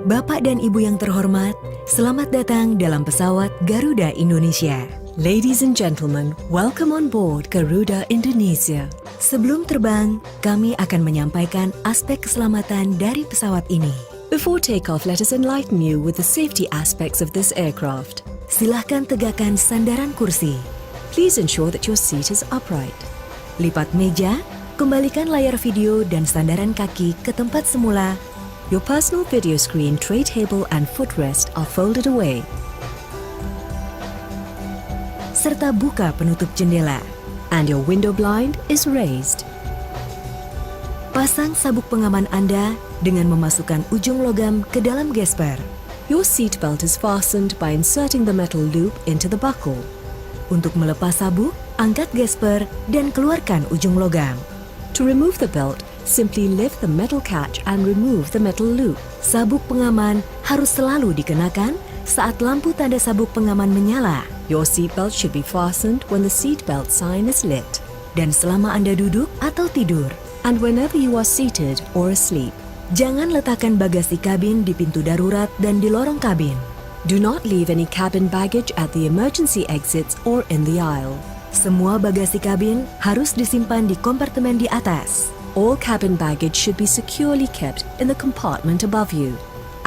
Bapak dan Ibu yang terhormat, selamat datang dalam pesawat Garuda Indonesia. Ladies and gentlemen, welcome on board Garuda Indonesia. Sebelum terbang, kami akan menyampaikan aspek keselamatan dari pesawat ini. Before takeoff, let us enlighten you with the safety aspects of this aircraft. Silahkan tegakkan sandaran kursi. Please ensure that your seat is upright. Lipat meja, kembalikan layar video dan sandaran kaki ke tempat semula. Your personal video screen, tray table and footrest are folded away. Serta buka penutup jendela. And your window blind is raised. Pasang sabuk pengaman Anda dengan memasukkan ujung logam ke dalam gesper. Your seat belt is fastened by inserting the metal loop into the buckle. Untuk melepas sabuk, angkat gesper dan keluarkan ujung logam. To remove the belt, simply lift the metal catch and remove the metal loop. Sabuk pengaman harus selalu dikenakan saat lampu tanda sabuk pengaman menyala. Your seatbelt should be fastened when the seatbelt sign is lit. Dan selama Anda duduk atau tidur. And whenever you are seated or asleep. Jangan letakkan bagasi kabin di pintu darurat dan di lorong kabin. Do not leave any cabin baggage at the emergency exits or in the aisle. Semua bagasi kabin harus disimpan di kompartemen di atas. All cabin baggage should be securely kept in the compartment above you.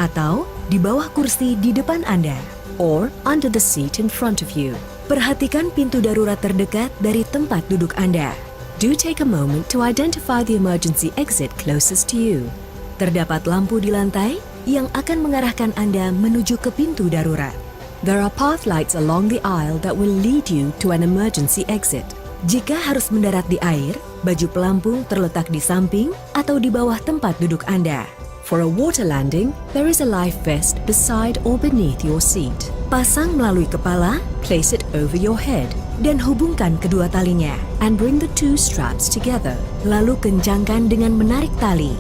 Atau di bawah kursi di depan Anda. Or under the seat in front of you. Perhatikan pintu darurat terdekat dari tempat duduk Anda. Do take a moment to identify the emergency exit closest to you. Terdapat lampu di lantai yang akan mengarahkan Anda menuju ke pintu darurat. There are path lights along the aisle that will lead you to an emergency exit. Jika harus mendarat di air, baju pelampung terletak di samping atau di bawah tempat duduk Anda. For a water landing, there is a life vest beside or beneath your seat. Pasang melalui kepala, place it over your head, dan hubungkan kedua talinya. And bring the two straps together. Lalu kencangkan dengan menarik tali.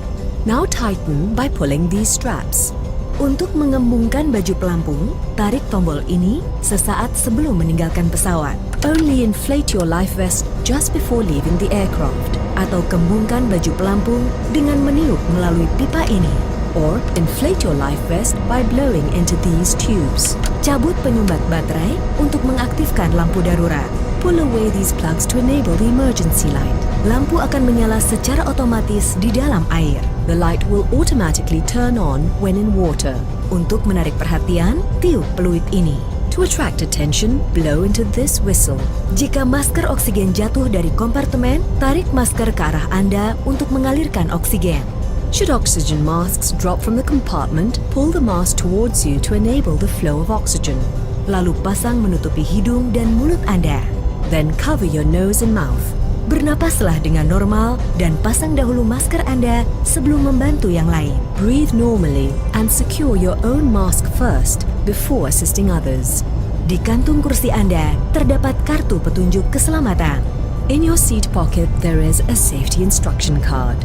Now tighten by pulling these straps. Untuk mengembungkan baju pelampung, tarik tombol ini sesaat sebelum meninggalkan pesawat. Only inflate your life vest just before leaving the aircraft. Atau kembungkan baju pelampung dengan meniup melalui pipa ini. Or inflate your life vest by blowing into these tubes. Cabut penyumbat baterai untuk mengaktifkan lampu darurat. Pull away these plugs to enable the emergency light. Lampu akan menyala secara otomatis di dalam air. The light will automatically turn on when in water. Untuk menarik perhatian, tiup peluit ini. To attract attention, blow into this whistle. Jika masker oksigen jatuh dari kompartemen, tarik masker ke arah Anda untuk mengalirkan oksigen. Should oxygen masks drop from the compartment, pull the mask towards you to enable the flow of oxygen. Lalu pasang menutupi hidung dan mulut Anda. Then cover your nose and mouth. Bernapaslah dengan normal dan pasang dahulu masker Anda sebelum membantu yang lain. Breathe normally and secure your own mask first before assisting others. Di kantung kursi Anda terdapat kartu petunjuk keselamatan. In your seat pocket there is a safety instruction card.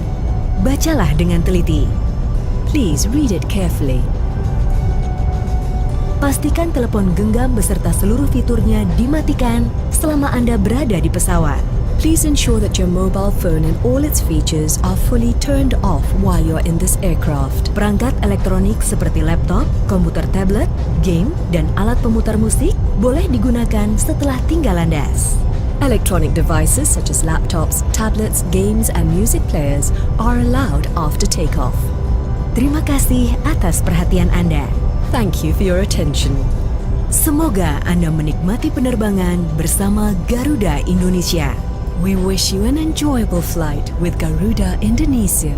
Bacalah dengan teliti. Please read it carefully. Pastikan telepon genggam beserta seluruh fiturnya dimatikan selama Anda berada di pesawat. Please ensure that your mobile phone and all its features are fully turned off while you're in this aircraft. Perangkat elektronik seperti laptop, komputer tablet, game, dan alat pemutar musik boleh digunakan setelah tinggal landas. Electronic devices such as laptops, tablets, games, and music players are allowed after takeoff. Terima kasih atas perhatian Anda. Thank you for your attention. Semoga Anda menikmati penerbangan bersama Garuda Indonesia. We wish you an enjoyable flight with Garuda Indonesia.